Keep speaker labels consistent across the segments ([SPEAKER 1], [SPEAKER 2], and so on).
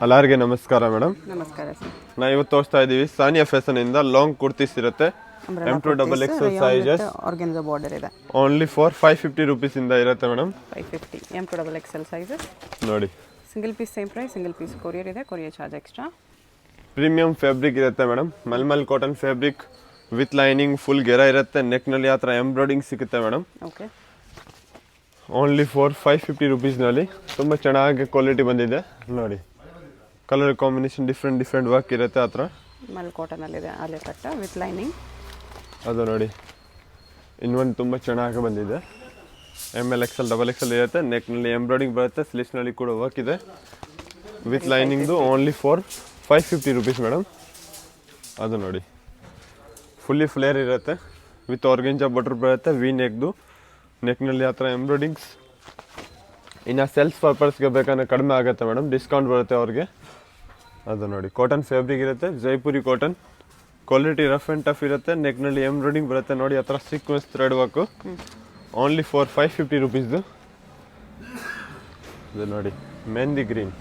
[SPEAKER 1] ಎಲ್ಲರಿಗೆ ನಮಸ್ಕಾರ ಮೇಡಮ್.
[SPEAKER 2] ನಮಸ್ಕಾರ ಸರ್.
[SPEAKER 1] ನಾವು ಇವತ್ತು ತೋರಿಸ್ತಾ ಇದ್ದೀವಿ ಸಾನಿಯಾ ಫ್ಯಾಷನ್ ಇಂದ ಲಾಂಗ್ ಕುರ್ತೀಸ್ ಇರುತ್ತೆ. M2XXL ಸೈಜಸ್
[SPEAKER 2] ಆರ್ಗನ್ಜಾ ಬಾರ್ಡರ್ ಇದೆ.
[SPEAKER 1] ಓನ್ಲಿ ಫಾರ್ 550 ರೂಪೀಸ್ ಇಂದ ಇರುತ್ತೆ ಮೇಡಮ್.
[SPEAKER 2] 550 M2XXL ಸೈಜಸ್
[SPEAKER 1] ನೋಡಿ.
[SPEAKER 2] Single piece same price, single piece courier ಇದೆ, courier charge extra.
[SPEAKER 1] Premium fabric ಇರುತ್ತೆ madam. Mulmul cotton fabric with lining, full ಗೆರ ಇರುತ್ತೆ. ನೆಕ್ ನಲ್ಲಿ ಆ ಥರ ಎಂಬ್ರಾಯ್ಡಿಂಗ್ ಸಿಗುತ್ತೆ ಮೇಡಮ್.
[SPEAKER 2] ಓಕೆ.
[SPEAKER 1] ಓನ್ಲಿ ಫಾರ್ 550 ರೂಪೀಸ್ನಲ್ಲಿ ತುಂಬ ಚೆನ್ನಾಗಿ ಕ್ವಾಲಿಟಿ ಬಂದಿದೆ ನೋಡಿ. ಕಲರ್ ಕಾಂಬಿನೇಷನ್ ಡಿಫ್ರೆಂಟ್ ವರ್ಕ್ ಇರುತ್ತೆ ಆ ಥರ.
[SPEAKER 2] ಮಲ್ ಕಾಟನಲ್ಲಿದೆ ಆಲೆ ಕಟ್ಟ ವಿತ್ ಲೈನಿಂಗ್.
[SPEAKER 1] ಅದು ನೋಡಿ, ಇನ್ನೊಂದು ತುಂಬ ಚೆನ್ನಾಗಿ ಬಂದಿದೆ. ML XL XXL ಇರುತ್ತೆ. ನೆಕ್ನಲ್ಲಿ ಎಂಬ್ರಾಯ್ಡಿಂಗ್ ಬರುತ್ತೆ, ಸ್ಲೀವ್ಸ್ನಲ್ಲಿ ಕೂಡ ವರ್ಕ್ ಇದೆ ವಿತ್ ಲೈನಿಂಗ್ದು. Only for 550 rupees madam. ಅದು ನೋಡಿ, ಫುಲ್ಲಿ ಫ್ಲೇರ್ ಇರುತ್ತೆ ವಿತ್ ಆರ್ಗೆಂಜಾ ಬಟರ್ ಬರುತ್ತೆ. ವಿ ನೆಕ್ದು, ನೆಕ್ನಲ್ಲಿ ಆ ಥರ ಎಂಬ್ರಾಯ್ಡಿಂಗ್ಸ್. ಇನ್ನು ಸೆಲ್ಸ್ ಪರ್ಪಸ್ಗೆ ಬೇಕಂದ್ರೆ ಕಡಿಮೆ ಆಗುತ್ತೆ ಮೇಡಮ್, ಡಿಸ್ಕೌಂಟ್ ಬರುತ್ತೆ ಅವ್ರಿಗೆ. ಅದು ನೋಡಿ, ಕಾಟನ್ ಫ್ಯಾಬ್ರಿಕ್ ಇರುತ್ತೆ, Jaipuri cotton. Quality rough and tough ಇರುತ್ತೆ. ನೆಕ್ನಲ್ಲಿ ಎಂಬ್ರಾಯ್ಡಿಂಗ್ ಬರುತ್ತೆ ನೋಡಿ, ಆ ಥರ sequence thread work. Only for 550 ರೂಪೀಸ್ದು. ಇದು ನೋಡಿ, ಮೆಹಂದಿ ಗ್ರೀನ್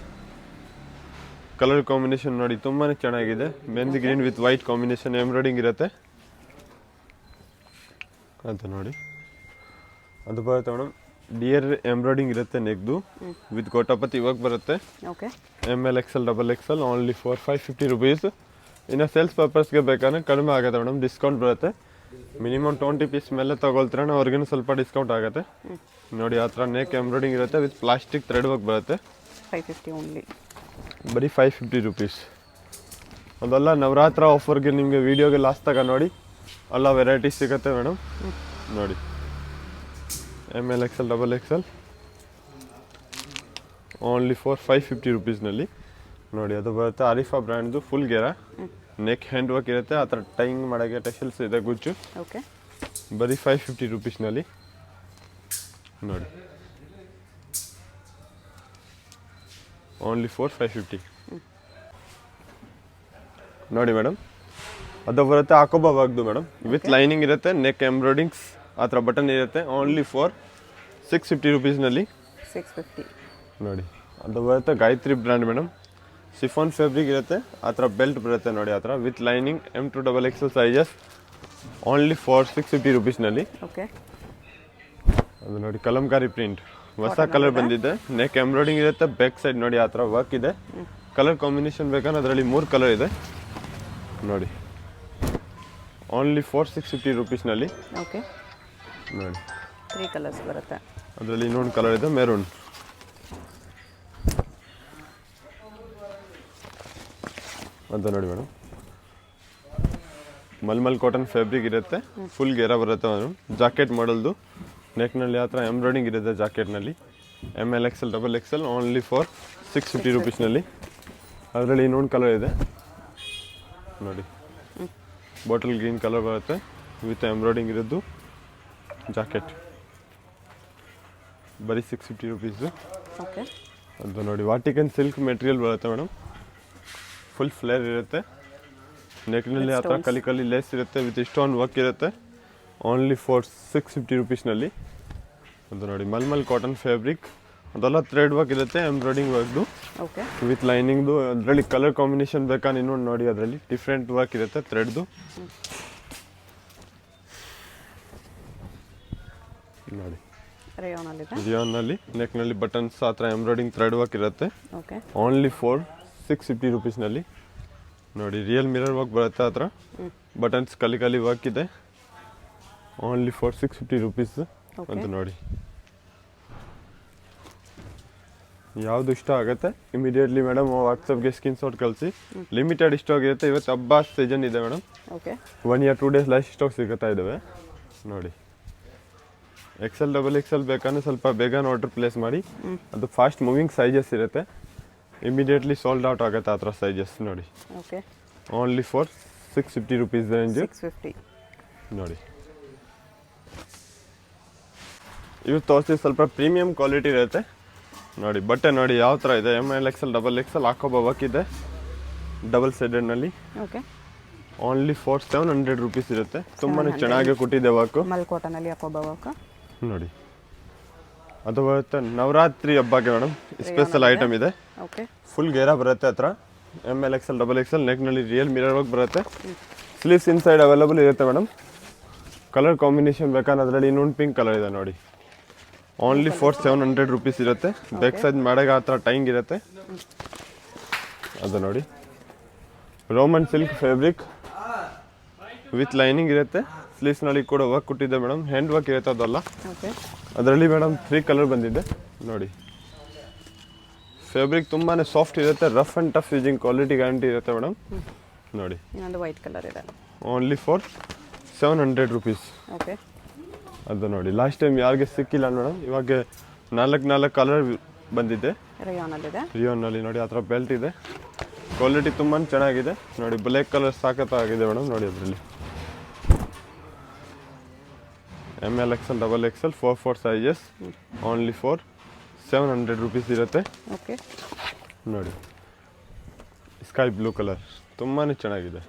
[SPEAKER 1] ಕಲರ್ ಕಾಂಬಿನೇಷನ್ ನೋಡಿ, ತುಂಬಾ ಚೆನ್ನಾಗಿದೆ. Mehndi green with white combination embroidering ಇರುತ್ತೆ. ಅಂತ ನೋಡಿ, ಅದು ಬರುತ್ತೆ ಮೇಡಮ್. ಡಿಯರ್ ಎಂಬ್ರಾಯ್ಡಿಂಗ್ ಇರುತ್ತೆ ನೆಕ್ದು ವಿತ್ ಗೋಟಾಪತಿ ವರ್ಕ್ ಬರುತ್ತೆ.
[SPEAKER 2] Okay.
[SPEAKER 1] ML XL XXL only for 550 rupees. ಇನ್ನು ಸೇಲ್ಸ್ ಪರ್ಪಸ್ಗೆ ಬೇಕಾದ್ರೆ ಕಡಿಮೆ ಆಗುತ್ತೆ ಮೇಡಮ್, ಡಿಸ್ಕೌಂಟ್ ಬರುತ್ತೆ. ಮಿನಿಮಮ್ 20 ಪೀಸ್ ಮೇಲೆ ತೊಗೊಳ್ತಾರೆ, ಅವ್ರಿಗೂ ಸ್ವಲ್ಪ ಡಿಸ್ಕೌಂಟ್ ಆಗುತ್ತೆ ನೋಡಿ. ಆ ಥರ ನೆಕ್ ಎಂಬ್ರಾಯ್ಡಿಂಗ್ ಇರುತ್ತೆ ವಿತ್ ಪ್ಲಾಸ್ಟಿಕ್ ಥ್ರೆಡ್ ವರ್ಕ್ ಬರುತ್ತೆ.
[SPEAKER 2] 550 ಓನ್ಲಿ,
[SPEAKER 1] ಬರೀ 550 ರೂಪೀಸ್. ಅದೆಲ್ಲ ನವರಾತ್ರ ಆಫರ್ಗೆ ನಿಮಗೆ ವೀಡಿಯೋಗೆ ಲಾಸ್ಟ್ ತಗ ನೋಡಿ, ಎಲ್ಲ ವೆರೈಟೀಸ್ ಸಿಗುತ್ತೆ ಮೇಡಮ್ ನೋಡಿ. ML XL XXL only for 550 ರೂಪೀಸ್ನಲ್ಲಿ ನೋಡಿ. ಅದು ಬರುತ್ತೆ Arifa ಬ್ರ್ಯಾಂಡ್ದು, full gear, neck hand work ಇರುತ್ತೆ. ಆ ಥರ ಟೈಂಗ್ ಮಾಡೋಕ್ಕೆ ಟೆಶಲ್ಸ್ ಇದೆ, ಗುಚ್ಚು.
[SPEAKER 2] ಓಕೆ.
[SPEAKER 1] ಬರೀ 550 ರೂಪೀಸ್ನಲ್ಲಿ ನೋಡಿ. ಓನ್ಲಿ ಫಾರ್ 550 ನೋಡಿ ಮೇಡಮ್. ಅದು ಬರುತ್ತೆ ಆಕೋಬಾ ವರ್ಕ್ದು ಮೇಡಮ್, ವಿತ್ ಲೈನಿಂಗ್ ಇರುತ್ತೆ, ನೆಕ್ ಎಂಬ್ರಾಯ್ಡಿಂಗ್ಸ್ ಆ ಥರ ಬಟನ್ ಇರುತ್ತೆ. ಓನ್ಲಿ ಫಾರ್ 650 ರೂಪೀಸ್ನಲ್ಲಿ
[SPEAKER 2] 650
[SPEAKER 1] ನೋಡಿ. ಅದು ಬರುತ್ತೆ Gayatri brand madam. Chiffon fabric ಇರುತ್ತೆ, ಆ ಥರ ಬೆಲ್ಟ್ ಬರುತ್ತೆ ನೋಡಿ, ಆ ಥರ with lining. M2XXL sizes only for 650 ರೂಪೀಸ್ನಲ್ಲಿ.
[SPEAKER 2] ಓಕೆ.
[SPEAKER 1] ಅದು ನೋಡಿ, ಕಲಂಕಾರಿ ಪ್ರಿಂಟ್ ಹೊಸ ಕಲರ್ ಬಂದಿದೆ. ನೆಕ್ ಎಂಬ್ರಾಯ್ಡಿಂಗ್ ಇರುತ್ತೆ, ಬ್ಯಾಕ್ ಸೈಡ್ ನೋಡಿ ಆ ಥರ ವರ್ಕ್ ಇದೆ. ಕಲರ್ ಕಾಂಬಿನೇಷನ್ ಬೇಕಂದ್ರೆ ಅದರಲ್ಲಿ 3 ಕಲರ್ ಇದೆ ನೋಡಿ. ಓನ್ಲಿ ಫಾರ್ 650 ರೂಪೀಸ್ನಲ್ಲಿ
[SPEAKER 2] ಓಕೆ.
[SPEAKER 1] ನೋಡಿ,
[SPEAKER 2] 3 ಕಲರ್ಸ್ ಬರುತ್ತೆ.
[SPEAKER 1] ಅದರಲ್ಲಿ ಇನ್ನೊಂದು ಕಲರ್ ಇದೆ, ಮೆರೂನ್. ಅಂತ ನೋಡಿ ಮೇಡಮ್, ಮಲ್ಮಲ್ ಕಾಟನ್ ಫ್ಯಾಬ್ರಿಕ್ ಇರುತ್ತೆ, ಫುಲ್ ಗೆರ ಬರುತ್ತೆ ಮೇಡಮ್. ಜಾಕೆಟ್ ಮಾಡಲ್ದು, ನೆಕ್ನಲ್ಲಿ ಆ ಥರ ಎಂಬ್ರಾಯ್ಡಿಂಗ್ ಇರುತ್ತೆ ಜಾಕೆಟ್ನಲ್ಲಿ. ML XL XXL only for 650 ರೂಪೀಸ್ನಲ್ಲಿ. ಅದರಲ್ಲಿ ಇನ್ನೊಂದು ಕಲರ್ ಇದೆ ನೋಡಿ, ಬಾಟಲ್ ಗ್ರೀನ್ ಕಲರ್ ಬರುತ್ತೆ ವಿತ್ ಎಂಬ್ರಾಯ್ಡಿಂಗ್ ಇರೋದು ಜಾಕೆಟ್. ಬರೀ 650 ರೂಪೀಸು.
[SPEAKER 2] ಓಕೆ.
[SPEAKER 1] ಅದು ನೋಡಿ, ವಾಟಿಕನ್ ಸಿಲ್ಕ್ ಮೆಟೀರಿಯಲ್ ಬರುತ್ತೆ ಮೇಡಮ್, ಫುಲ್ ಫ್ಲೇರ್ ಇರುತ್ತೆ. ನೆಕ್ನಲ್ಲಿ ಆ ಥರ ಕಲಿ ಲೇಸ್ ಇರುತ್ತೆ ವಿತ್ ಸ್ಟೋನ್ ವರ್ಕ್ ಇರುತ್ತೆ. Only for 650 ರೂಪೀಸ್ನಲ್ಲಿ. ಅದು ನೋಡಿ, ಮಲ್ಮಲ್ ಕಾಟನ್ ಫ್ಯಾಬ್ರಿಕ್, ಅದೆಲ್ಲ ಥ್ರೆಡ್ ವರ್ಕ್ ಇರುತ್ತೆ, ಎಂಬ್ರಾಯ್ಡಿಂಗ್ ವರ್ಕ್ದು
[SPEAKER 2] ಓಕೆ,
[SPEAKER 1] ವಿತ್ ಲೈನಿಂಗ್ದು. ಅದರಲ್ಲಿ ಕಲರ್ ಕಾಂಬಿನೇಷನ್ ಬೇಕಾದ್ರೆ ಇನ್ನೊಂದು ನೋಡಿ, ಅದರಲ್ಲಿ ಡಿಫ್ರೆಂಟ್ ವರ್ಕ್ ಇರುತ್ತೆ ಥ್ರೆಡ್ದು ನೋಡಿ. ರಿಯಾನ್ನಲ್ಲಿ ನೆಕ್ನಲ್ಲಿ ಬಟನ್ಸ್ ಆ ಥರ ಎಂಬ್ರಾಯ್ಡಿಂಗ್ ಥ್ರೆಡ್ ವರ್ಕ್ ಇರುತ್ತೆ.
[SPEAKER 2] ಓಕೆ.
[SPEAKER 1] ಓನ್ಲಿ ಫಾರ್ 650 ರೂಪೀಸ್ನಲ್ಲಿ ನೋಡಿ. ರಿಯಲ್ ಮಿರರ್ ವರ್ಕ್ ಬರುತ್ತೆ, ಆ ಥರ ಬಟನ್ಸ್ ಕಲಿ ವರ್ಕ್ ಇದೆ. ಓನ್ಲಿ ಫಾರ್ 650 ರೂಪೀಸ್ ಅಂತ ನೋಡಿ. ಯಾವುದು ಇಷ್ಟ ಆಗುತ್ತೆ ಇಮಿಡಿಯೇಟ್ಲಿ ಮೇಡಮ್ ವಾಟ್ಸಪ್ಗೆ ಸ್ಕ್ರೀನ್ಶಾಟ್ ಕಳಿಸಿ. ಲಿಮಿಟೆಡ್ ಸ್ಟಾಕ್ ಇರುತ್ತೆ. ಇವತ್ತು ಹಬ್ಬ ಸೀಸನ್ ಇದೆ madam.
[SPEAKER 2] Okay.
[SPEAKER 1] 1 year 2 days life stock ಸಿಗುತ್ತಾ ಇದ್ದಾವೆ ನೋಡಿ. XL XXL ಬೇಕಂದ್ರೆ ಸ್ವಲ್ಪ ಬೇಗ ಆರ್ಡರ್ ಪ್ಲೇಸ್ ಮಾಡಿ. ಅದು ಫಾಸ್ಟ್ ಮೂವಿಂಗ್ ಸೈಜಸ್ ಇರುತ್ತೆ, ಇಮಿಡಿಯೇಟ್ಲಿ ಸೋಲ್ಡ್ ಔಟ್ ಆಗುತ್ತೆ ಆ ಥರ ಸೈಜಸ್ ನೋಡಿ.
[SPEAKER 2] Okay.
[SPEAKER 1] Only for 650 rupees range
[SPEAKER 2] 650
[SPEAKER 1] ನೋಡಿ. ಇವತ್ತು ತೋರಿಸಿ ಸ್ವಲ್ಪ ಪ್ರೀಮಿಯಂ ಕ್ವಾಲಿಟಿ ಇರುತ್ತೆ ನೋಡಿ. ಬಟ್ಟೆ ನೋಡಿ ಯಾವ ಥರ ಇದೆ. ML XL XXL ಆಕೋಬಾ ವರ್ಕ್ ಇದೆ, ಡಬಲ್ ಸೈಡೆಡ್ನಲ್ಲಿ.
[SPEAKER 2] ಓಕೆ.
[SPEAKER 1] ಓನ್ಲಿ ಫಾರ್ 700 ರೂಪೀಸ್ ಇರುತ್ತೆ. ತುಂಬಾ ಚೆನ್ನಾಗಿ ಕೊಟ್ಟಿದೆ ವರ್ಕು.
[SPEAKER 2] ಮಲ್ ಕಾಟನಲ್ಲಿ ಆಕೋಬಾ ವರ್ಕ್
[SPEAKER 1] ನೋಡಿ. ಅದು ಬರುತ್ತೆ ನವರಾತ್ರಿ ಹಬ್ಬಕ್ಕೆ ಮೇಡಮ್ ಸ್ಪೆಷಲ್ ಐಟಮ್ ಇದೆ.
[SPEAKER 2] ಓಕೆ.
[SPEAKER 1] ಫುಲ್ ಗೇರಾ ಬರುತ್ತೆ ಹತ್ರ. ML XL XXL ನೆಕ್ನಲ್ಲಿ ರಿಯಲ್ ಮಿರರ್ ವರ್ಕ್ ಬರುತ್ತೆ. ಸ್ಲೀವ್ಸ್ ಇನ್ಸೈಡ್ ಅವೈಲಬಲ್ ಇರುತ್ತೆ ಮೇಡಮ್. ಕಲರ್ ಕಾಂಬಿನೇಷನ್ ಬೇಕಾದ್ರೆ ಅದರಲ್ಲಿ ಇನ್ನೊಂದು ಪಿಂಕ್ ಕಲರ್ ಇದೆ ನೋಡಿ. ಓನ್ಲಿ ಫಾರ್ 700 ರುಪೀಸ್ ಇರುತ್ತೆ. ಬ್ಯಾಕ್ ಸೈಡ್ ಮಾಡಾಗ ಆ ಥರ ಟೈಂಗ್ ಇರುತ್ತೆ. ಅದು ನೋಡಿ Roman silk fabric with lining ಇರುತ್ತೆ. ಸ್ಲೀವ್ಸ್ನಲ್ಲಿ ಕೂಡ ವರ್ಕ್ ಕೊಟ್ಟಿದೆ ಮೇಡಮ್. ಹ್ಯಾಂಡ್ ವರ್ಕ್ ಇರುತ್ತೆ ಅದಲ್ಲ.
[SPEAKER 2] ಓಕೆ.
[SPEAKER 1] ಅದರಲ್ಲಿ ಮೇಡಮ್ 3 ಕಲರ್ ಬಂದಿದೆ ನೋಡಿ. ಫ್ಯಾಬ್ರಿಕ್ ತುಂಬಾ ಸಾಫ್ಟ್ ಇರುತ್ತೆ. Rough and tough using quality guarantee ಇರುತ್ತೆ ಮೇಡಮ್. ನೋಡಿ
[SPEAKER 2] ಇನ್ನೊಂದು ವೈಟ್ ಕಲರ್ ಇದೆ.
[SPEAKER 1] Only for 700 rupees.
[SPEAKER 2] ಓಕೆ.
[SPEAKER 1] ಅದು ನೋಡಿ ಲಾಸ್ಟ್ ಟೈಮ್ ಯಾರಿಗೆ ಸಿಕ್ಕಿಲ್ಲ ಮೇಡಮ್, ಇವಾಗ 4 ಕಲರ್ ಬಂದಿದೆ. ರಿಯೋನಲ್ಲಿ ನೋಡಿ ಆ ಥರ ಬೆಲ್ಟ್ ಇದೆ. ಕ್ವಾಲಿಟಿ ತುಂಬಾ ಚೆನ್ನಾಗಿದೆ ನೋಡಿ. ಬ್ಲ್ಯಾಕ್ ಕಲರ್ ಸಾಕತ್ತಾಗಿದೆ ಮೇಡಮ್ ನೋಡಿ. ಅದರಲ್ಲಿ ML XL XXL 4 sizes only for 700 rupees ಇರುತ್ತೆ.
[SPEAKER 2] ಓಕೆ.
[SPEAKER 1] ನೋಡಿ ಸ್ಕೈ ಬ್ಲೂ ಕಲರ್ ತುಂಬಾ ಚೆನ್ನಾಗಿದೆ.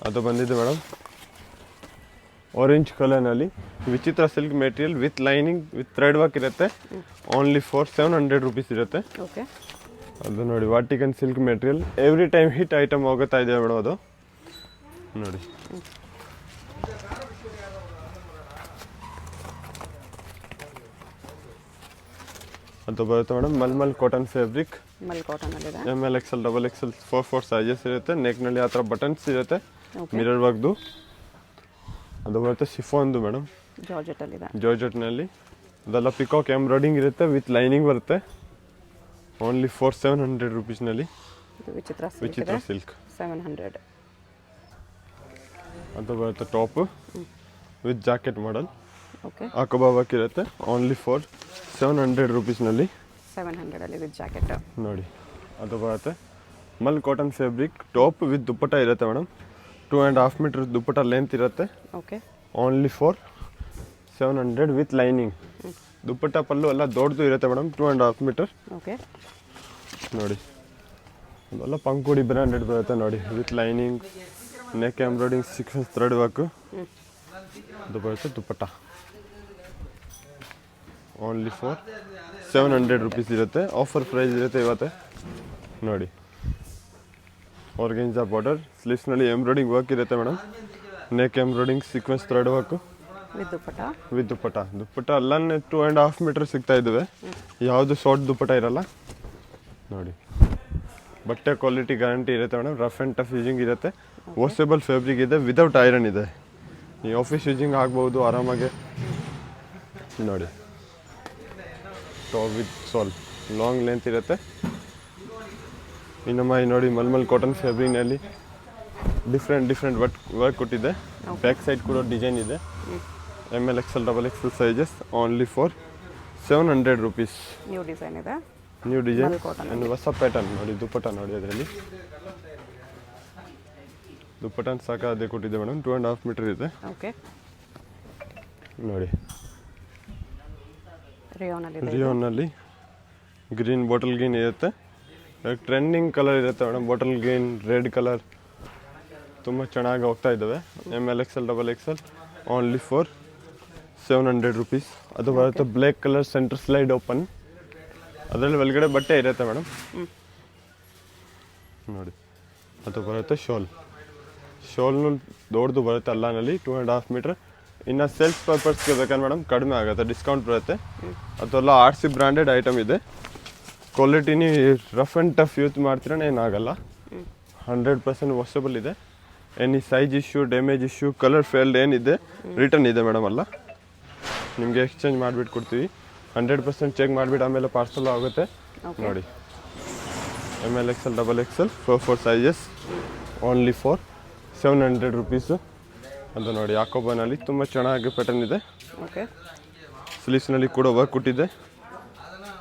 [SPEAKER 1] ಅದು ಬಂದಿದೆ ಮೇಡಮ್ ಆರೆಂಜ್ ಕಲರ್ನಲ್ಲಿ Vichitra silk material with lining with thread work ಇರುತ್ತೆ. ಓನ್ಲಿ ಫಾರ್ 700 ರುಪೀಸ್ ಇರುತ್ತೆ.
[SPEAKER 2] ಓಕೆ.
[SPEAKER 1] ಅದು ನೋಡಿ Vatican silk material every time hit item ಹೋಗುತ್ತಾ ಇದೆ ಮೇಡಮ್. ಅದು ನೋಡಿ ಅದು ಬರುತ್ತೆ madam mulmul cotton fabric. ML XL XXL 4 sizes ಇರುತ್ತೆ. ನೆಕ್ನಲ್ಲಿ ಆ ಥರ ಬಟನ್ಸ್ ಇರುತ್ತೆ ಮಿರರ್ ವರ್ಕ್ದು. ಅದು ಬರುತ್ತೆ ಶಿಫಾನ್ದು ಮೇಡಮ್. ಜಾರ್ಜೆಟ್ನಲ್ಲಿ ಅದೆಲ್ಲ ಪಿಕಾಕ್ ಎಂಬ್ರಾಯ್ಡಿಂಗ್ ಇರುತ್ತೆ ವಿತ್ ಲೈನಿಂಗ್ ಬರುತ್ತೆ. ಓನ್ಲಿ ಫಾರ್ 700 ರುಪೀಸ್ನಲ್ಲಿ ವಿಚಿತ್ರ ಸಿಲ್ಕ್
[SPEAKER 2] 700.
[SPEAKER 1] ಅದು ಬರುತ್ತೆ top with jacket model.
[SPEAKER 2] Okay.
[SPEAKER 1] ಆಕೋಬಾ ವರ್ಕ್ ಇರುತ್ತೆ. ಓನ್ಲಿ ಫಾರ್ 700 ರುಪೀಸ್ನಲ್ಲಿ
[SPEAKER 2] 700 ವಿತ್ ಜಾಕೆಟ್
[SPEAKER 1] ನೋಡಿ. ಅದು ಬರುತ್ತೆ ಮಲ್ cotton fabric top with dupatta ಇರುತ್ತೆ ಮೇಡಮ್. 2.5 ಮೀಟರ್ ದುಪ್ಪಟ್ಟ ಲೆಂತ್ ಇರುತ್ತೆ.
[SPEAKER 2] Okay.
[SPEAKER 1] Only for 700 with lining. Dupatta pallu ಎಲ್ಲ ದೊಡ್ಡದು ಇರುತ್ತೆ ಮೇಡಮ್. 2.5 ಮೀಟರ್.
[SPEAKER 2] ಓಕೆ.
[SPEAKER 1] ನೋಡಿ ಅದೆಲ್ಲ ಪಂಕುಡಿ ಬ್ರ್ಯಾಂಡೆಡ್ ಬರುತ್ತೆ ನೋಡಿ with lining neck embroidering sequins thread work. ಅದು ಬರುತ್ತೆ ದುಪ್ಪಟ್ಟ. ಓನ್ಲಿ ಫಾರ್ 700 ರುಪೀಸ್ ಇರುತ್ತೆ. ಆಫರ್ ಪ್ರೈಸ್ ಇರುತ್ತೆ ಇವತ್ತೆ ನೋಡಿ. ಆರ್ಗೆನ್ಜಾ ಬಾರ್ಡರ್ ಸ್ಲೀವ್ಸ್ನಲ್ಲಿ ಎಂಬ್ರಾಯ್ಡಿಂಗ್ ವರ್ಕ್ ಇರುತ್ತೆ madam. Neck embroidering sequins thread work with dupatta. Dupatta ಎಲ್ಲನೇ 2.5 ಮೀಟರ್ ಸಿಗ್ತಾ ಇದ್ದಾವೆ. ಯಾವುದು ಶಾರ್ಟ್ ದುಪ್ಪಟ್ಟ ಇರಲ್ಲ ನೋಡಿ. ಬಟ್ಟೆ ಕ್ವಾಲಿಟಿ ಗ್ಯಾರಂಟಿ ಇರುತ್ತೆ madam. Rough and tough using ಇರುತ್ತೆ. ವಾಷೇಬಲ್ ಫ್ಯಾಬ್ರಿಕ್ ಇದೆ ವಿದೌಟ್ ಐರನ್ ಇದೆ. ಈ ಆಫೀಸ್ ಯೂಸಿಂಗ್ ಆಗ್ಬೋದು ಆರಾಮಾಗಿ ನೋಡಿ. ಟಾಪ್ ವಿತ್ ಸಾಲ್ ಲಾಂಗ್ ಲೆಂತ್ ಇರುತ್ತೆ. ಇನ್ನೊಮ್ಮೆ ನೋಡಿ ಮಲ್ಮಲ್ ಕಾಟನ್ ಫ್ಯಾಬ್ರಿಕ್ನಲ್ಲಿ ಡಿಫ್ರೆಂಟ್ ವರ್ಕ್ ಕೊಟ್ಟಿದೆ. ಬ್ಯಾಕ್ ಸೈಡ್ ಕೂಡ ಡಿಸೈನ್ ಇದೆ. ML XL XXL sizes only for 700 rupees. New design and ಹೊಸ ಪ್ಯಾಟರ್ನ್ ನೋಡಿ. ದುಪ್ಪಟ್ಟ ನೋಡಿ ಅದರಲ್ಲಿ ದುಪ್ಪಟ್ಟನ ಸಾಕಾದೆ ಕೊಟ್ಟಿದೆ ಮೇಡಮ್. 2.5 ಮೀಟರ್ ಇದೆ.
[SPEAKER 2] ಓಕೆ.
[SPEAKER 1] ನೋಡಿ ರಿಯೋನಲ್ಲಿ ಗ್ರೀನ್ ಬಾಟಲ್ ಗ್ರೀನ್ ಇರುತ್ತೆ. ಟ್ರೆಂಡಿಂಗ್ ಕಲರ್ ಇರುತ್ತೆ madam. Bottle green red colour ತುಂಬ ಚೆನ್ನಾಗಿ ಹೋಗ್ತಾ ಇದ್ದಾವೆ. ML XL XXL only for 700 rupees. ಅದು ಬರುತ್ತೆ black colour centre slide open. ಅದರಲ್ಲಿ ಒಳಗಡೆ ಬಟ್ಟೆ ಇರುತ್ತೆ ಮೇಡಮ್ ನೋಡಿ. ಅದು ಬರುತ್ತೆ ಶಾಲ್ನು ದೊಡ್ಡದು ಬರುತ್ತೆ ಅಲ್ಲನಲ್ಲಿ 2.5 ಮೀಟರ್. ಇನ್ನು ಸೇಲ್ಸ್ ಪರ್ಪಸ್ಗೆ ಬೇಕಾದ್ರೆ ಮೇಡಮ್ ಕಡಿಮೆ ಆಗುತ್ತೆ, ಡಿಸ್ಕೌಂಟ್ ಬರುತ್ತೆ. ಅದೆಲ್ಲ RC ಬ್ರ್ಯಾಂಡೆಡ್ ಐಟಮ್ ಇದೆ. ಕ್ವಾಲಿಟಿನಿ ರಫ್ ಆ್ಯಂಡ್ ಟಫ್ ಯೂಸ್ ಮಾಡ್ತೀರಾ ಏನಾಗಲ್ಲ. 100% ವಾಷಬಲ್ ಇದೆ. Any size issue damage issue colour failed ಏನಿದೆ ರಿಟರ್ನ್ ಇದೆ ಮೇಡಮ್. ಅಲ್ಲ ನಿಮಗೆ ಎಕ್ಸ್ಚೇಂಜ್ ಮಾಡಿಬಿಟ್ಟು ಕೊಡ್ತೀವಿ. 100% ಚೆಕ್ ಮಾಡಿಬಿಟ್ಟು ಆಮೇಲೆ ಪಾರ್ಸಲ್ ಆಗುತ್ತೆ ನೋಡಿ. ML XL XXL 4 sizes only for 700 rupees. ಅದು ನೋಡಿ ಆಕೋಬಾನಲ್ಲಿ ತುಂಬ ಚೆನ್ನಾಗಿ ಪ್ಯಾಟರ್ನ್ ಇದೆ. ಸ್ಲೀವ್ಸ್ನಲ್ಲಿ ಕೂಡ ವರ್ಕ್ ಕೊಟ್ಟಿದೆ.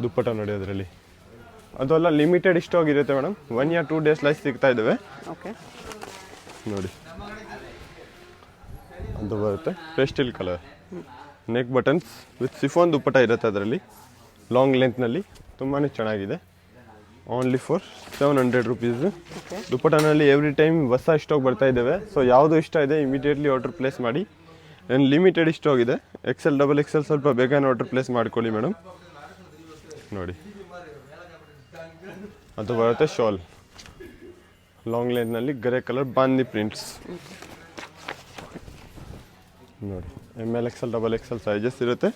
[SPEAKER 1] ದುಪ್ಪಟ್ಟ ನೋಡಿ ಅದರಲ್ಲಿ. ಅದೆಲ್ಲ ಲಿಮಿಟೆಡ್ ಸ್ಟಾಕ್ ಇರುತ್ತೆ ಮೇಡಮ್. 1 or 2 ಡೇಸ್ ಲೈಫ್ ಸಿಗ್ತಾ ಇದ್ದಾವೆ ನೋಡಿ. ಅದು ಬರುತ್ತೆ pastel colour neck buttons with chiffon dupatta ಇರುತ್ತೆ ಅದರಲ್ಲಿ. ಲಾಂಗ್ ಲೆಂತ್ನಲ್ಲಿ ತುಂಬಾ ಚೆನ್ನಾಗಿದೆ. Only for 700 rupees. ದುಪ್ಪಟ್ಟನಲ್ಲಿ ಎವ್ರಿ ಟೈಮ್ ಹೊಸ ಸ್ಟಾಕ್ ಬರ್ತಾ ಇದ್ದಾವೆ. ಸೊ ಯಾವುದು ಇಷ್ಟ ಇದೆ ಇಮಿಡಿಯೇಟ್ಲಿ ಆರ್ಡರ್ ಪ್ಲೇಸ್ ಮಾಡಿ. ಏನು ಲಿಮಿಟೆಡ್ ಇಷ್ಟು ಹೋಗಿದೆ. ಎಕ್ಸೆಲ್ ಡಬಲ್ ಎಕ್ಸೆಲ್ ಸ್ವಲ್ಪ ಬೇಗನೆ ಆರ್ಡರ್ ಪ್ಲೇಸ್ ಮಾಡ್ಕೊಳ್ಳಿ ಮೇಡಮ್. ನೋಡಿ ಅದು ಬರುತ್ತೆ ಶಾಲ್ ಲಾಂಗ್ ಲೆಂತ್ನಲ್ಲಿ ಗ್ರೇ ಕಲರ್ ಬಾಂದಿ ಪ್ರಿಂಟ್ಸ್. ನೋಡಿ L XL double XL sizes ಇರುತ್ತೆ.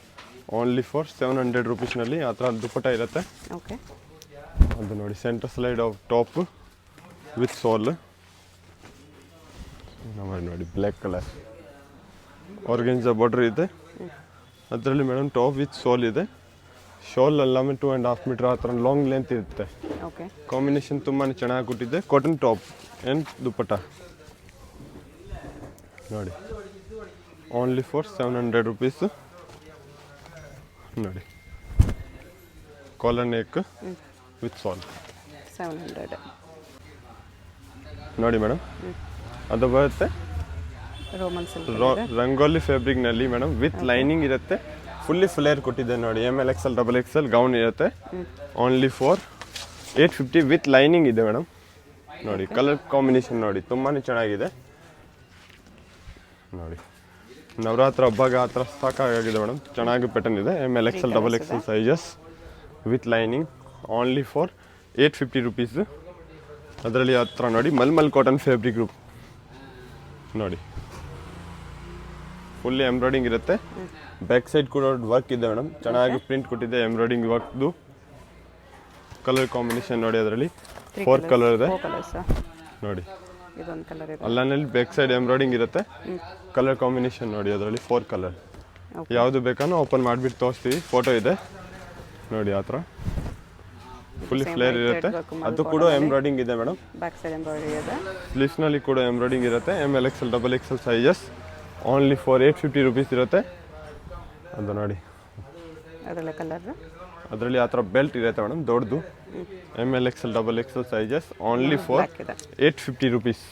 [SPEAKER 1] ಓನ್ಲಿ ಫಾರ್ 700 ರುಪೀಸ್ನಲ್ಲಿ ಆ ಥರ ದುಪ್ಪಟ್ಟ ಇರುತ್ತೆ.
[SPEAKER 2] ಓಕೆ,
[SPEAKER 1] ಅದು ನೋಡಿ centre slide off top with shawl. ನೋಡಿ ಬ್ಲ್ಯಾಕ್ ಕಲರ್ ಆರ್ಗೆನ್ಜಾ ಬಾರ್ಡರ್ ಇದೆ. ಅದರಲ್ಲಿ ಮೇಡಮ್ ಟಾಪ್ ವಿತ್ ಸೋಲ್ ಇದೆ. ಶಾಲ್ ಎಲ್ಲಾಮೆ 2.5 ಮೀಟರ್ ಆ ಥರ ಲಾಂಗ್ ಲೆಂತ್ ಇರುತ್ತೆ.
[SPEAKER 2] ಓಕೆ,
[SPEAKER 1] ಕಾಂಬಿನೇಷನ್ ತುಂಬಾ ಚೆನ್ನಾಗಿ ಕೊಟ್ಟಿದೆ. ಕಾಟನ್ ಟಾಪ್ ಆ್ಯಂಡ್ ದುಪ್ಪಟ್ಟ ನೋಡಿ ಓನ್ಲಿ ಫಾರ್ 700 ರುಪೀಸ್. ನೋಡಿ ಕಾಲರ್ ನೆಕ್ ವಿತ್ ಸಾಲ್
[SPEAKER 2] 700.
[SPEAKER 1] ನೋಡಿ ಮೇಡಮ್ ಅದು ಬರುತ್ತೆ
[SPEAKER 2] ರೋಮನ್ ಸಿಲ್ಕ್
[SPEAKER 1] ರಂಗೋಲಿ ಫ್ಯಾಬ್ರಿಕ್ನಲ್ಲಿ ಮೇಡಮ್ ವಿತ್ ಲೈನಿಂಗ್ ಇರುತ್ತೆ. ಫುಲ್ಲಿ ಫ್ಲೇರ್ ಕೊಟ್ಟಿದೆ ನೋಡಿ. L XL double XL gown ಇರುತ್ತೆ. ಓನ್ಲಿ ಫಾರ್ 850 ವಿತ್ ಲೈನಿಂಗ್ ಇದೆ ಮೇಡಮ್. ನೋಡಿ ಕಲರ್ ಕಾಂಬಿನೇಷನ್ ನೋಡಿ ತುಂಬಾ ಚೆನ್ನಾಗಿದೆ. ನೋಡಿ ನವರಾತ್ರ ಹಬ್ಬಗೆ ಆ ಥರ ಸಾಕಾಗಿದೆ ಮೇಡಮ್. ಚೆನ್ನಾಗಿ ಪ್ಯಾಟರ್ನ್ ಇದೆ. L XL double XL sizes with lining only for 850 rupees. ಅದರಲ್ಲಿ ಆ ಥರ ನೋಡಿ ಮಲ್ಮಲ್ ಕಾಟನ್ ಫ್ಯಾಬ್ರಿಕ್ ಗ್ರೂಪ್ ನೋಡಿ ಫುಲ್ಲಿ ಎಂಬ್ರಾಯ್ಡಿಂಗ್ ಇರುತ್ತೆ. ಬ್ಯಾಕ್ ಸೈಡ್ ಕೂಡ ವರ್ಕ್ ಇದೆ ಮೇಡಮ್. ಚೆನ್ನಾಗಿ ಪ್ರಿಂಟ್ ಕೊಟ್ಟಿದೆ ಎಂಬ್ರಾಯ್ಡಿಂಗ್ ವರ್ಕ್ದು. ಕಲರ್ ಕಾಂಬಿನೇಷನ್ ನೋಡಿ ಅದರಲ್ಲಿ 4 ಕಲರ್ ಇದೆ ನೋಡಿ.
[SPEAKER 2] ಇದೊಂದು ಕಲರ್ ಇದೆ.
[SPEAKER 1] ಅಲ್ಲನಲ್ಲಿ ಬ್ಯಾಕ್ ಸೈಡ್ ಎಂಬ್ರಾಯ್ಡಿಂಗ್ ಇರುತ್ತೆ. ಕಲರ್ ಕಾಂಬಿನೇಷನ್ ನೋಡಿ ಅದರಲ್ಲಿ 4 ಕಲರ್. ಯಾವುದು ಬೇಕಾನೋ ಓಪನ್ ಮಾಡಿಬಿಟ್ಟು ತೋರಿಸ್ತೀವಿ. ಫೋಟೋ ಇದೆ ನೋಡಿ ಆ ಥರ ಫುಲ್ಲಿ ಫ್ಲೇರ್ ಇರುತ್ತೆ. ಅದು ಕೂಡ ಎಂಬ್ರಾಯ್ಡಿಂಗ್ ಇದೆ ಮೇಡಮ್.
[SPEAKER 2] ಬ್ಯಾಕ್ ಸೈಡ್ ಎಂಬ್ರಾಯ್ಡರಿ ಇದೆ.
[SPEAKER 1] ಸ್ಲೀವ್ಸ್ನಲ್ಲಿ ಕೂಡ ಎಂಬ್ರಾಯ್ಡಿಂಗ್ ಇರುತ್ತೆ. L XL double XL sizes only for 850 rupees ಇರುತ್ತೆ. ಅದು ನೋಡಿ
[SPEAKER 2] ಅದರಲ್ಲೇ ಕಲರ್.
[SPEAKER 1] ಅದರಲ್ಲಿ ಆ ಥರ ಬೆಲ್ಟ್ ಇರುತ್ತೆ ಮೇಡಮ್ ದೊಡ್ಡದು. L XL double XL sizes only for 850 rupees.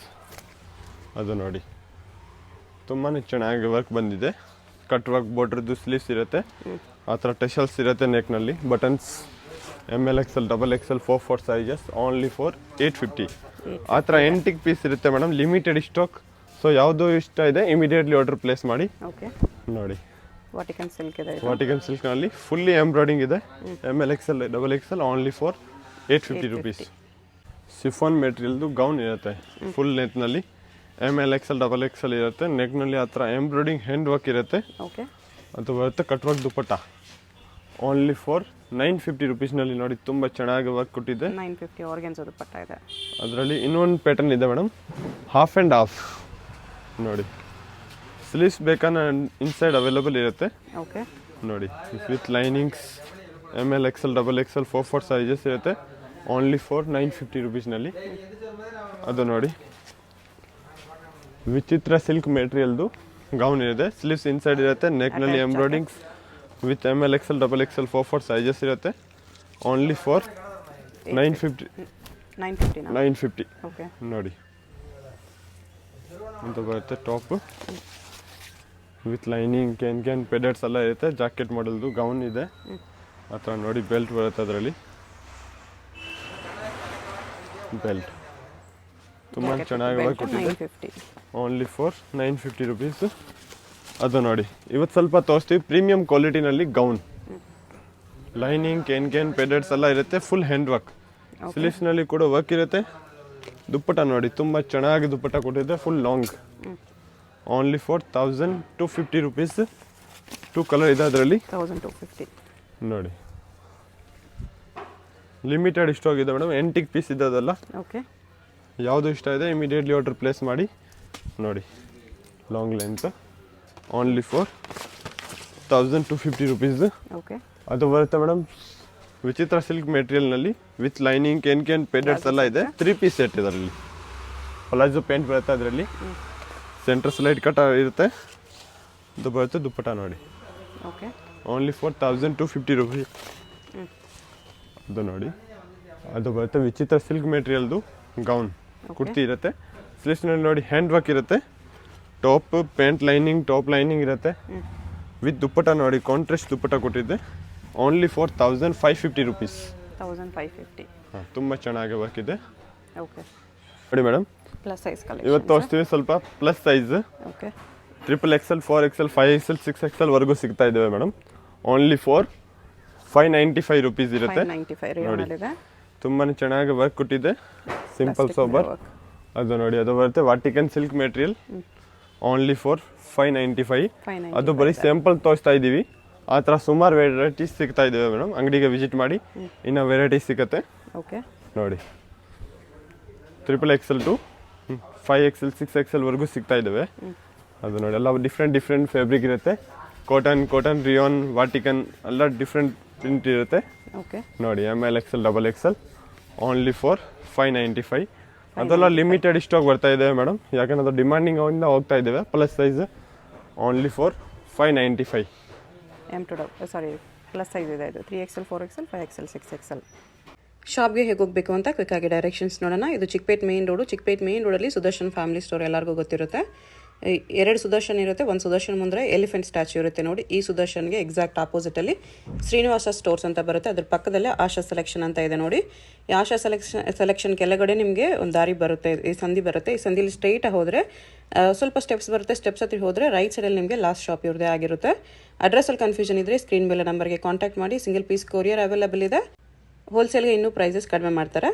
[SPEAKER 1] ಅದು ನೋಡಿ ತುಂಬಾ ಚೆನ್ನಾಗಿ ವರ್ಕ್ ಬಂದಿದೆ. ಕಟ್ ವರ್ಕ್ ಬಾರ್ಡ್ರದ್ದು ಸ್ಲೀವ್ಸ್ ಇರುತ್ತೆ. ಆ ಥರ ಟೆಶಲ್ಸ್ ಇರುತ್ತೆ ನೆಕ್ನಲ್ಲಿ. Buttons L XL double XL 4 sizes only for 850. ಆ ಥರ ಎಂಟಿಕ್ ಪೀಸ್ ಇರುತ್ತೆ ಮೇಡಮ್. Limited stock. ಸೊ ಯಾವುದು ಇಷ್ಟ ಇದೆ ಇಮಿಡಿಯೇಟ್ಲಿ ಆರ್ಡರ್ ಪ್ಲೇಸ್ ಮಾಡಿ.
[SPEAKER 2] ಓಕೆ,
[SPEAKER 1] ನೋಡಿ
[SPEAKER 2] ವಾಟಿಕನ್ ಸಿಲ್ಕ್ ಇದೆ.
[SPEAKER 1] ವಾಟಿಕನ್ ಸಿಲ್ಕ್ನಲ್ಲಿ ಫುಲ್ಲಿ ಎಂಬ್ರಾಯ್ಡಿಂಗ್ ಇದೆ. L XL double XL only for 850 rupees. Chiffon ಮೆಟೀರಿಯಲ್ದು ಗೌನ್ ಇರುತ್ತೆ ಫುಲ್ ಲೆಂತ್ನಲ್ಲಿ. ಎಲ್ ಎಕ್ಸೆಲ್ ಡಬಲ್ ಎಕ್ಸೆಲ್ ಇರುತ್ತೆ. ನೆಕ್ನಲ್ಲಿ ಆ ಥರ ಎಂಬ್ರಾಯ್ಡಿಂಗ್ ಹ್ಯಾಂಡ್ ವರ್ಕ್ ಇರುತ್ತೆ.
[SPEAKER 2] ಓಕೆ,
[SPEAKER 1] ಅದು ಬರುತ್ತೆ cut work dupatta only for 950 ರುಪೀಸ್ನಲ್ಲಿ. ನೋಡಿ ತುಂಬ ಚೆನ್ನಾಗಿ ವರ್ಕ್ ಕೊಟ್ಟಿದೆ.
[SPEAKER 2] 950 ಆರ್ಗೆನ್ಜಾ ದುಪ್ಪಟ್ಟ ಇದೆ.
[SPEAKER 1] ಅದರಲ್ಲಿ ಇನ್ನೊಂದು ಪ್ಯಾಟರ್ನ್ ಇದೆ ಮೇಡಮ್, ಹಾಫ್ ಆ್ಯಂಡ್ ಹಾಫ್ ನೋಡಿ. ಸ್ಲೀವ್ಸ್ ಬೇಕಾದ್ರೆ ಇನ್ಸೈಡ್ ಅವೈಲೇಬಲ್ ಇರುತ್ತೆ.
[SPEAKER 2] ಓಕೆ,
[SPEAKER 1] ನೋಡಿ with linings. L XL double XL 4 sizes ಇರುತ್ತೆ. ಓನ್ಲಿ ಫಾರ್ 950 ರುಪೀಸ್ನಲ್ಲಿ. ಅದು ನೋಡಿ ವಿಚಿತ್ರ ಸಿಲ್ಕ್ ಮೆಟೀರಿಯಲ್ದು ಗೌನ್ ಇದೆ. ಸ್ಲೀವ್ಸ್ ಇನ್ಸೈಡ್ ಇರುತ್ತೆ. ನೆಕ್ನಲ್ಲಿ embroiderings with L XL double XL 4 sizes ಇರುತ್ತೆ. Only for 950.
[SPEAKER 2] ಓಕೆ,
[SPEAKER 1] ನೋಡಿ ಅಂತ ಬರುತ್ತೆ ಟಾಪ್ ವಿತ್ ಲೈನಿಂಗ್ ಕ್ಯಾನ್ ಪೆಡೆಟ್ಸ್ ಎಲ್ಲ ಇರುತ್ತೆ. ಜಾಕೆಟ್ ಮಾಡೆಲ್ದು ಗೌನ್ ಇದೆ. ಆ ಥರ ನೋಡಿ ಬೆಲ್ಟ್ ಬರುತ್ತೆ ಅದರಲ್ಲಿ. ಬೆಲ್ಟ್ ತುಂಬ ಚೆನ್ನಾಗಿ ವರ್ಕ್ ಕೊಟ್ಟಿದೆ. Only for 950 rupees. ಅದು ನೋಡಿ ಇವತ್ತು ಸ್ವಲ್ಪ ತೋರಿಸ್ತೀವಿ ಪ್ರೀಮಿಯಂ ಕ್ವಾಲಿಟಿನಲ್ಲಿ ಗೌನ್. ಲೈನಿಂಗ್ ಕ್ಯಾನ್ ಪೆಡೆಟ್ಸ್ ಎಲ್ಲ ಇರುತ್ತೆ. Full hand work. ಸ್ಲೀವ್ಸ್ನಲ್ಲಿ ಕೂಡ ವರ್ಕ್ ಇರುತ್ತೆ. ದುಪ್ಪಟ್ಟ ನೋಡಿ ತುಂಬ ಚೆನ್ನಾಗಿ ದುಪ್ಪಟ್ಟ ಕೊಟ್ಟಿದೆ. Full long only for 1250 rupees. 2 colour ಇದೆ ಅದರಲ್ಲಿ.
[SPEAKER 2] 1250
[SPEAKER 1] ನೋಡಿ ಲಿಮಿಟೆಡ್ ಸ್ಟಾಕ್ ಇದೆ ಮೇಡಮ್. ಎಂಟಿಕ್ ಪೀಸ್ ಇದೆ ಅದೆಲ್ಲ.
[SPEAKER 2] ಓಕೆ,
[SPEAKER 1] ಯಾವುದು ಇಷ್ಟ ಇದೆ ಇಮಿಡಿಯೇಟ್ಲಿ ಆರ್ಡರ್ ಪ್ಲೇಸ್ ಮಾಡಿ. ನೋಡಿ long length only for 1250 rupees.
[SPEAKER 2] Okay,
[SPEAKER 1] ಅದು ಬರುತ್ತೆ ಮೇಡಮ್ ವಿಚಿತ್ರ ಸಿಲ್ಕ್ ಮೆಟೀರಿಯಲ್ನಲ್ಲಿ ವಿತ್ ಲೈನಿಂಗ್ ಕ್ಯಾನ್ ಪೆಡೆಟ್ಸ್ ಎಲ್ಲ ಇದೆ. 3 ಪೀಸ್ ಸೆಟ್ ಇದರಲ್ಲಿ. ಪ್ಲಾಜೋ ಪ್ಯಾಂಟ್ ಬರುತ್ತೆ ಅದರಲ್ಲಿ. ಸೆಂಟರ್ ಸ್ಲೈಡ್ ಕಟ್ ಇರುತ್ತೆ. ಅದು ಬರುತ್ತೆ ದುಪ್ಪಟ್ಟ ನೋಡಿ.
[SPEAKER 2] Okay,
[SPEAKER 1] only for 1250 rupees. ಅದು ನೋಡಿ ಅದು ಬರುತ್ತೆ ವಿಚಿತ್ರ ಸಿಲ್ಕ್ ಮೆಟೀರಿಯಲ್ದು ಗೌನ್ ಕುರ್ತಿ ಇರುತ್ತೆ. ಸ್ಲೀವ್ಸ್ನಲ್ಲಿ ನೋಡಿ ಹ್ಯಾಂಡ್ ವರ್ಕ್ ಇರುತ್ತೆ. Top pant lining top lining ಇರುತ್ತೆ. ವಿತ್ ದುಪ್ಪಟ್ಟ ನೋಡಿ ಕಾಂಟ್ರಾಸ್ಟ್ ದುಪ್ಪಟ್ಟ ಕೊಟ್ಟಿದ್ದೆ. Only for 1550 rupees.
[SPEAKER 2] 1550.
[SPEAKER 1] ಹಾಂ ತುಂಬ ಚೆನ್ನಾಗಿ ವರ್ಕ್ ಇದೆ.
[SPEAKER 2] ಓಕೆ,
[SPEAKER 1] ನೋಡಿ ಮೇಡಮ್
[SPEAKER 2] ಪ್ಲಸ್ ಸೈಜ್ ಕಲೆಕ್ಷನ್
[SPEAKER 1] ಇವತ್ತು ತೋರಿಸ್ತೀವಿ ಸ್ವಲ್ಪ plus size.
[SPEAKER 2] Okay,
[SPEAKER 1] XXL 4XL 5XL 6XL ವರೆಗೂ ಸಿಗ್ತಾ ಇದ್ದಾವೆ ಮೇಡಮ್. ಓನ್ಲಿ ಫಾರ್ 595 ರುಪೀಸ್ ಇರುತ್ತೆ.
[SPEAKER 2] 595 ರಿಯೋನಲ್ಲಿದೆ.
[SPEAKER 1] ತುಂಬಾ ಚೆನ್ನಾಗಿ ವರ್ಕ್ ಕೊಟ್ಟಿದೆ, ಸಿಂಪಲ್ ಸೋಬರ್. ಅದು ನೋಡಿ, ಅದು ಬರುತ್ತೆ ವಾಟಿಕನ್ ಸಿಲ್ಕ್ ಮೆಟೀರಿಯಲ್. Only for 595. ಅದು ಬರೀ ಸ್ಯಾಂಪಲ್ ತೋರಿಸ್ತಾ ಇದ್ದೀವಿ. ಆ ಥರ ಸುಮಾರು ವೆರೈಟೀಸ್ ಸಿಗ್ತಾ ಇದ್ದಾವೆ ಮೇಡಮ್. ಅಂಗಡಿಗೆ ವಿಸಿಟ್ ಮಾಡಿ, ಇನ್ನು ವೆರೈಟೀಸ್ ಸಿಗುತ್ತೆ.
[SPEAKER 2] ಓಕೆ
[SPEAKER 1] ನೋಡಿ, XXL ಟು 5XL 6XL ವರೆಗೂ ಸಿಗ್ತಾ ಇದ್ದಾವೆ. ಅದು ನೋಡಿ, ಎಲ್ಲ ಡಿಫ್ರೆಂಟ್ ಫ್ಯಾಬ್ರಿಕ್ ಇರುತ್ತೆ. ಕಾಟನ್ ರಿಯಾನ್, ವಾಟಿಕನ್ ಎಲ್ಲ ಡಿಫ್ರೆಂಟ್ ಪ್ರಿಂಟ್ ಇರುತ್ತೆ.
[SPEAKER 2] ಓಕೆ
[SPEAKER 1] ನೋಡಿ, ML XL XXL only for 595. ಅದೆಲ್ಲ ಲಿಮಿಟೆಡ್ ಸ್ಟಾಕ್ ಬರ್ತಾ ಇದೆ ಮೇಡಮ್, ಯಾಕಂದ್ರೆ ಅದು ಡಿಮಾಂಡಿಂಗ್ ಅವಿಂದ ಹೋಗ್ತಾ ಇದ್ದೇವೆ. Plus size only for 595.
[SPEAKER 2] Plus size ಇದೆ ಇದು. 3XL 4XL 5XL 6XL. ಶಾಪ್ಗೆ ಹೇಗೆ ಹೋಗಬೇಕು ಅಂತ ಕ್ವಿಕ್ಕಾಗಿ ಡೈರೆಕ್ಷನ್ಸ್ ನೋಡೋಣ. ಇದು ಚಿಕ್ಕಪೇಟ್ ಮೇನ್ ರೋಡಲ್ಲಿ ಸುದರ್ಶನ್ ಫ್ಯಾಮಿಲಿ ಸ್ಟೋರ್ ಎಲ್ಲರಿಗೂ ಗೊತ್ತಿರುತ್ತೆ. 2 ಸುದರ್ಶನ್ ಇರುತ್ತೆ. ಒಂದು ಸುದರ್ಶನ್ ಮುಂದೆ ಎಲಿಫೆಂಟ್ ಸ್ಟ್ಯಾಚ್ಯೂ ಇರುತ್ತೆ ನೋಡಿ. ಈ ಸುದರ್ಶನ್ಗೆ ಎಕ್ಸಾಕ್ಟ್ ಆಪೋಸಿಟಲ್ಲಿ ಶ್ರೀನಿವಾಸ ಸ್ಟೋರ್ಸ್ ಅಂತ ಬರುತ್ತೆ. ಅದ್ರ ಪಕ್ಕದಲ್ಲೇ ಆಶಾ ಸೆಲೆಕ್ಷನ್ ಅಂತ ಇದೆ ನೋಡಿ. ಈ ಆಶಾ ಸೆಲೆಕ್ಷನ್ ಕೆಳಗಡೆ ನಿಮಗೆ ಒಂದು ದಾರಿ ಬರುತ್ತೆ, ಈ ಸಂಧಿ ಬರುತ್ತೆ. ಈ ಸಂಧಿಲಿ ಸ್ಟ್ರೈಟ್ ಹೋದರೆ ಸ್ವಲ್ಪ ಸ್ಟೆಪ್ಸ್ ಬರುತ್ತೆ. ಸ್ಟೆಪ್ಸ್ ಹತ್ತಿರ ಹೋದರೆ ರೈಟ್ ಸೈಡಲ್ಲಿ ನಿಮಗೆ ಲಾಸ್ಟ್ ಶಾಪ್ ಇವ್ರದೇ ಆಗಿರುತ್ತೆ. ಅಡ್ರೆಸ್ಸಲ್ಲಿ ಕನ್ಫ್ಯೂಷನ್ ಇದ್ದರೆ ಸ್ಕ್ರೀನ್ ಮೇಲೆ ನಂಬರ್ಗೆ ಕಾಂಟ್ಯಾಕ್ಟ್ ಮಾಡಿ. ಸಿಂಗಲ್ ಪೀಸ್ ಕೊರಿಯರ್ ಅವೈಲೇಬಲ್ ಇದೆ. ಹೋಲ್ಸೇಲ್ಗೆ ಇನ್ನೂ ಪ್ರೈಸಸ್ ಕಡಿಮೆ ಮಾಡ್ತಾರೆ.